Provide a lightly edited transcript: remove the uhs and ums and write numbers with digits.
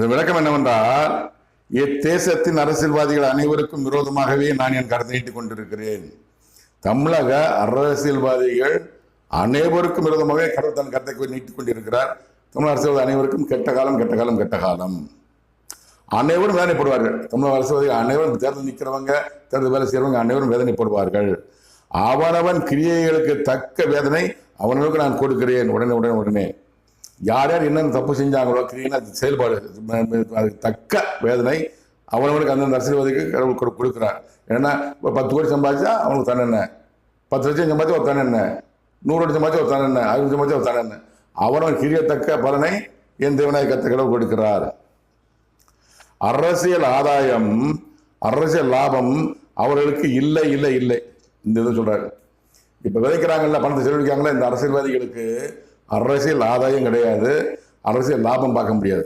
விளக்கம் என்னவென்றால், இத்தேசத்தின் அரசியல்வாதிகள் அனைவருக்கும் விரோதமாகவே நான் என் கருத்தை நீட்டிக் கொண்டிருக்கிறேன். தமிழக அரசியல்வாதிகள் அனைவருக்கும் விரோதமாகவே கடவுள் தன் கருத்தை நீட்டிக் கொண்டிருக்கிறார். தமிழக அரசியல்வாதி அனைவருக்கும் கெட்ட காலம், கெட்ட காலம், கெட்ட காலம். அனைவரும் வேதனைப்படுவார்கள். தமிழக அரசியல்வாதிகள் அனைவரும் தேர்தல் நிற்கிறவங்க, தேர்தல் வேலை செய்யறவங்க அனைவரும் வேதனைப்படுவார்கள். அவனவன் கிரியைகளுக்கு தக்க வேதனை அவனவனுக்கு நான் கொடுக்கிறேன். உடனே உடனே உடனே யார் யார் என்னென்ன தப்பு செஞ்சாங்களோ கிரியைனா செயல்பாடு அதுக்கு தக்க வேதனை அவனவனுக்கு அந்தந்த அரசியல்வாதிக்கு கடவுள் கொடுக்குறார். ஏன்னா 10 கோடி சம்பாதிச்சா அவனுக்கு தானே, 10 லட்சம் சம்பாதிச்சா ஒரு தானே, 100 கோடி சம்பாதிச்சா ஒரு தானே, 50 சம்பாதிச்சா ஒரு தானே, அவனவன் கிரியத்தக்க பலனை என் தேவனாய் கத்த கடவுள் கொடுக்கிறார். அரசியல் ஆதாயம், அரசியல் லாபம் அவர்களுக்கு இல்லை இல்லை இல்லை. இந்த இதை சொல்றாரு. இப்ப விதைக்கிறாங்கல்ல, பணத்தை செலவழிக்காங்களா, இந்த அரசியல்வாதிகளுக்கு அரசியல் ஆதாயம் கிடையாது, அரசியல் லாபம் பார்க்க முடியாது.